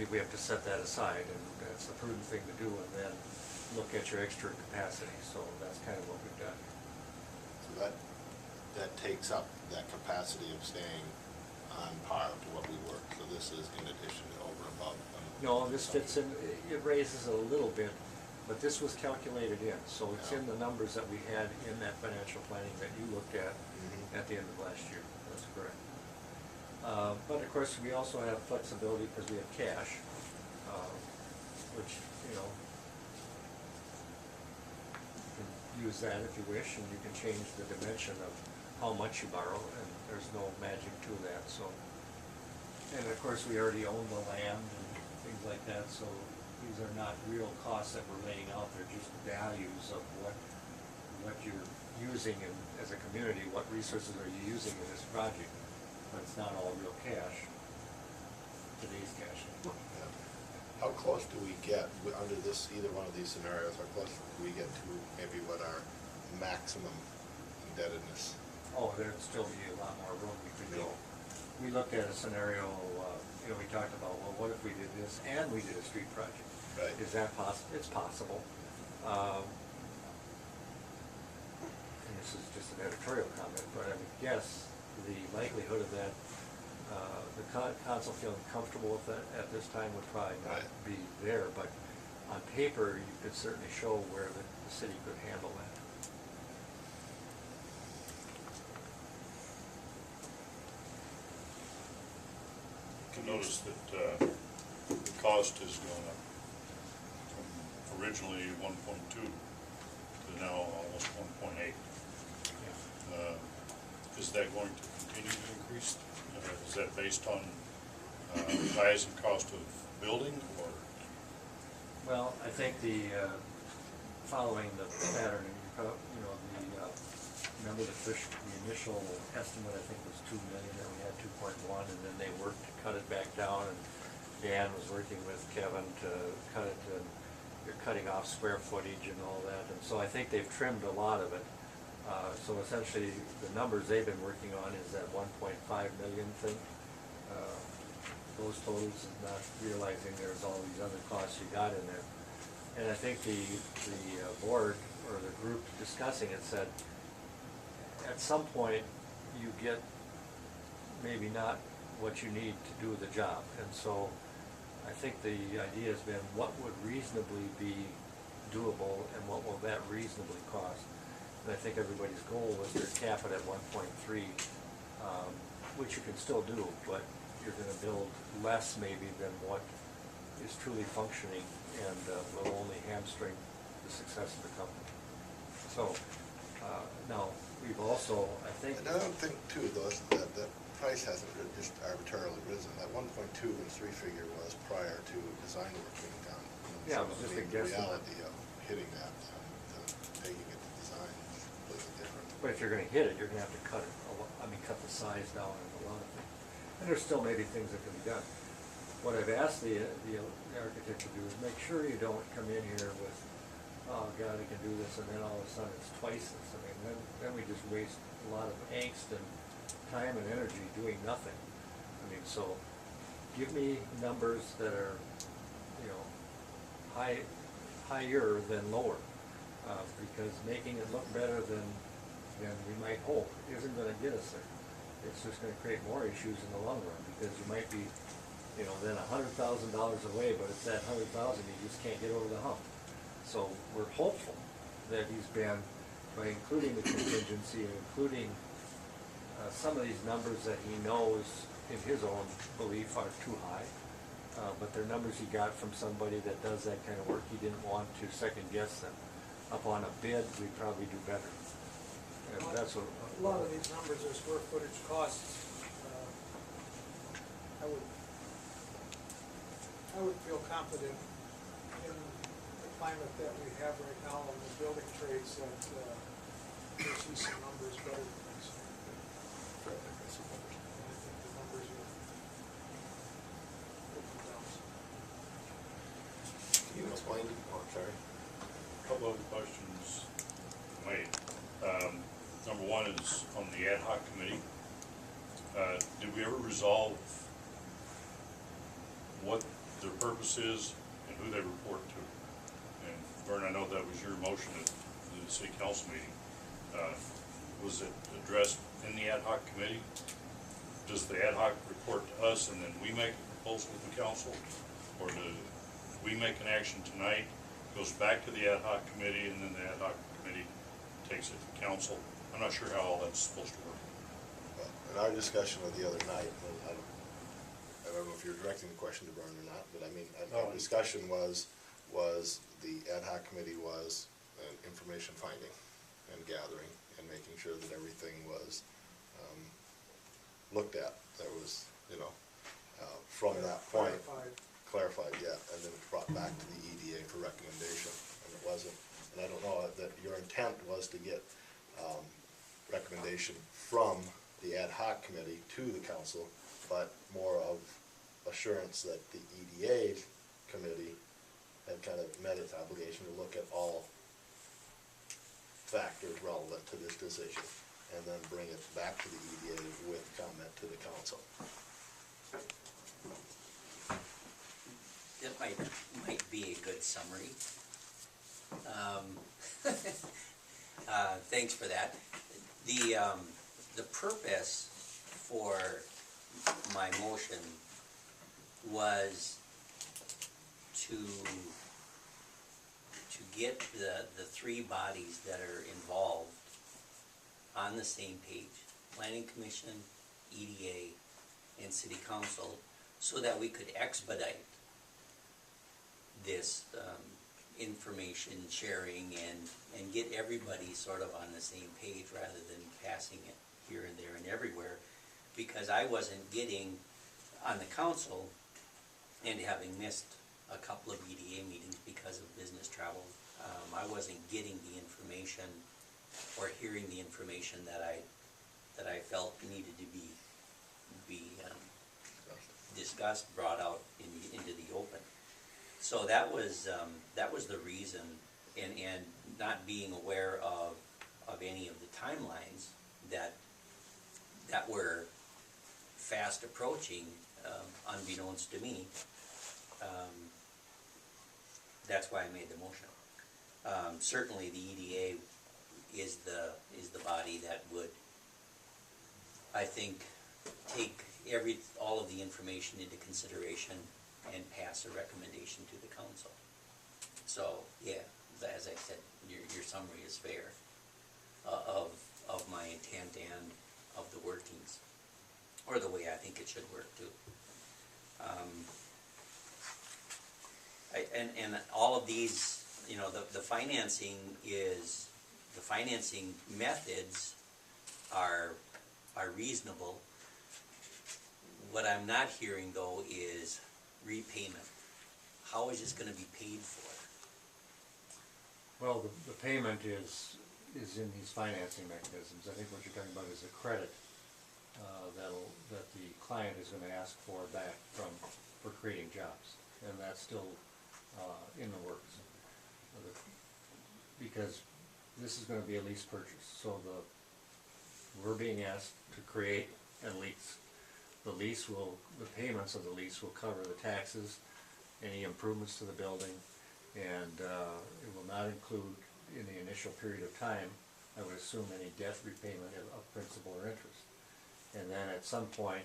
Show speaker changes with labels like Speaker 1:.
Speaker 1: believe we have to set that aside, and that's the prudent thing to do, and then look at your extra capacity, so that's kind of what we've done.
Speaker 2: So that takes up that capacity of staying on par to what we work, so this is in addition to over and above.
Speaker 1: No, this fits in, it raises a little bit, but this was calculated in, so it's in the numbers that we had in that financial planning that you looked at at the end of last year, that's correct. But of course, we also have flexibility because we have cash, which, you know, you can use that if you wish, and you can change the dimension of how much you borrow, and there's no magic to that, so. And of course, we already own the land and things like that, so these are not real costs that we're laying out, they're just values of what you're using in, as a community, what resources are you using in this project. But it's not all real cash, today's cash.
Speaker 2: Yeah. How close do we get, under this, either one of these scenarios, how close do we get to maybe what our maximum indebtedness?
Speaker 1: Oh, there'd still be a lot more room we could go. We looked at a scenario, you know, we talked about, well, what if we did this and we did a street project?
Speaker 2: Right.
Speaker 1: Is that possible? It's possible. And this is just an editorial comment, but I would guess the likelihood of that, the council feeling comfortable with that at this time would probably not be there, but on paper, you could certainly show where the city could handle that.
Speaker 3: You notice that the cost has gone up from originally 1.2 to now almost 1.8. Is that going to continue to increase? Is that based on rise in cost of building, or?
Speaker 1: Well, I think the, following the pattern, you know, remember the initial estimate, I think, was 2 million, and we had 2.1, and then they worked to cut it back down, and Dan was working with Kevin to cut it, and you're cutting off square footage and all that, and so I think they've trimmed a lot of it. So essentially, the numbers they've been working on is that 1.5 million thing. Those totals is not realizing there's all these other costs you got in there. And I think the board, or the group discussing it, said, at some point, you get maybe not what you need to do the job. And so I think the idea has been, what would reasonably be doable, and what will that reasonably cost? And I think everybody's goal was to cap it at 1.3, which you can still do, but you're going to build less maybe than what is truly functioning, and will only hamstring the success of the company. So now we've also, I think.
Speaker 2: And I don't think too, though, that the price hasn't just arbitrarily risen. That 1.2 and 3 figure was prior to design work being done.
Speaker 1: Yeah,
Speaker 2: So,
Speaker 1: it was just a
Speaker 2: the
Speaker 1: guesstimate.
Speaker 2: reality of hitting that and taking it to design is completely different.
Speaker 1: But if you're going to hit it, you're going to have to cut it. Cut the size down and a lot of things. And there's still maybe things that can be done. What I've asked the architect to do is make sure you don't come in here with, oh God, I can do this, and then all of a sudden it's twice this. I mean, then we just waste a lot of angst and time and energy doing nothing. I mean, so give me numbers that are, you know, higher than lower, because making it look better than we might hope isn't going to get us there. It's just going to create more issues in the long run, because you might be, you know, then $100,000 away, but it's that 100,000 you just can't get over the hump. So we're hopeful that he's been, by including the contingency and including some of these numbers that he knows in his own belief are too high, but they're numbers he got from somebody that does that kind of work. He didn't want to second guess them. Upon a bid, we'd probably do better. And that's what.
Speaker 4: A lot of these numbers are square footage costs. I would feel confident in the climate that we have right now in the building trades that we see some numbers better than these. And I think the numbers are up and down.
Speaker 2: Can you explain? Oh, sorry.
Speaker 3: A couple of questions made. Number one is on the ad hoc committee. Did we ever resolve what the their purpose is and who they report to. And Vern, I know that was your motion at the city council meeting. Was it addressed in the ad hoc committee? Does the ad hoc report to us and then we make a proposal to the council? Or do we make an action tonight, goes back to the ad hoc committee, and then the ad hoc committee takes it to council? I'm not sure how all that's supposed to work.
Speaker 2: Well, in our discussion of the other night, and I don't know if you're directing the question to Vern or not, but I mean, our discussion was the ad hoc committee was information finding and gathering and making sure that everything was looked at. There was, from that point, clarified, yeah, and then it's brought back to the EDA for recommendation, and it wasn't. And I don't know that your intent was to get recommendation from the ad hoc committee to the council, but more of assurance that the EDA committee had kind of met its obligation to look at all factors relevant to this decision, and then bring it back to the EDA with comment to the council.
Speaker 5: That might be a good summary. Thanks for that. The purpose for my motion was to get the three bodies that are involved on the same page: Planning Commission, EDA, and City Council, so that we could expedite this information sharing and get everybody sort of on the same page rather than passing it here and there and everywhere, because I wasn't getting on the council, and having missed a couple of EDA meetings because of business travel, I wasn't getting the information or hearing the information that I felt needed to be discussed, brought out into the open. So that was the reason, and not being aware of any of the timelines that were fast approaching, unbeknownst to me. That's why I made the motion. Certainly the EDA is the body that would, I think, take all of the information into consideration and pass a recommendation to the council. So, yeah, as I said, your summary is fair of my intent and of the workings, or the way I think it should work too. And all of these, the financing methods are reasonable. What I'm not hearing though is repayment. How is this going to be paid for?
Speaker 1: Well, the payment is in these financing mechanisms. I think what you're talking about is a credit that the client is going to ask for back for creating jobs, and that's still in the works. Because this is going to be a lease purchase, so we're being asked to create a lease. The payments of the lease will cover the taxes, any improvements to the building, and it will not include, in the initial period of time, I would assume, any debt repayment of principal or interest. And then at some point,